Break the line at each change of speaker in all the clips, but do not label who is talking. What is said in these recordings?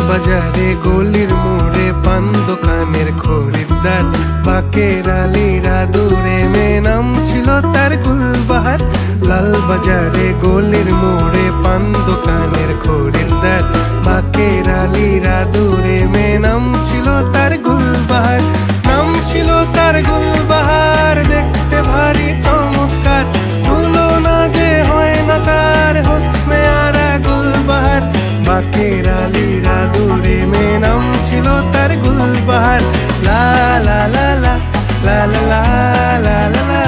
বাজারে গলির মোড়ে পান দোকানের খরিদ্দার, বাকের আলীরা দূরে মেয়ে নাম ছিল তার গুলবাহার। লাল বাজারে গলির মোড়ে পান দোকানের খরিদ্দার, বাকের আলীরা দূরে মেয়ে নাম ছিল তার গুলবাহার। নাম ছিল তার গুলবাহার, দেখতে ভারী চমৎকার, তুলনা যে হয় না তার হোসনে আরা গুলবাহার। বাকের আলীরা দূরে মেয়ে নাম ছিল তার গুলবাহার। লা লা লা লা লা লা লা লা লা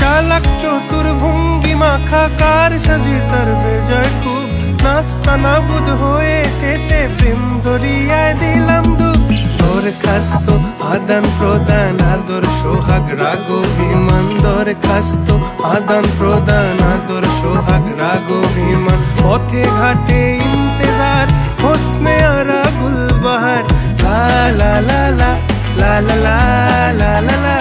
চালাক চতুর ভঙ্গি মাখা কার সাজি তার বেজয় খুব, নাস্তা নাবুদ হয়ে শেষে প্রেম দরিয়ায় দিলাম ডুব। দরখাস্ত আদান প্রদান আদর সোহাগ রাগ অভিমান, দরখাস্ত আদান প্রদান আদর সোহাগ রাগ অভিমান। পথে ঘাটে ইন্তেজার হোসনে আরা গুলবাহার। লা লা লা লা লা লা লা লা লা।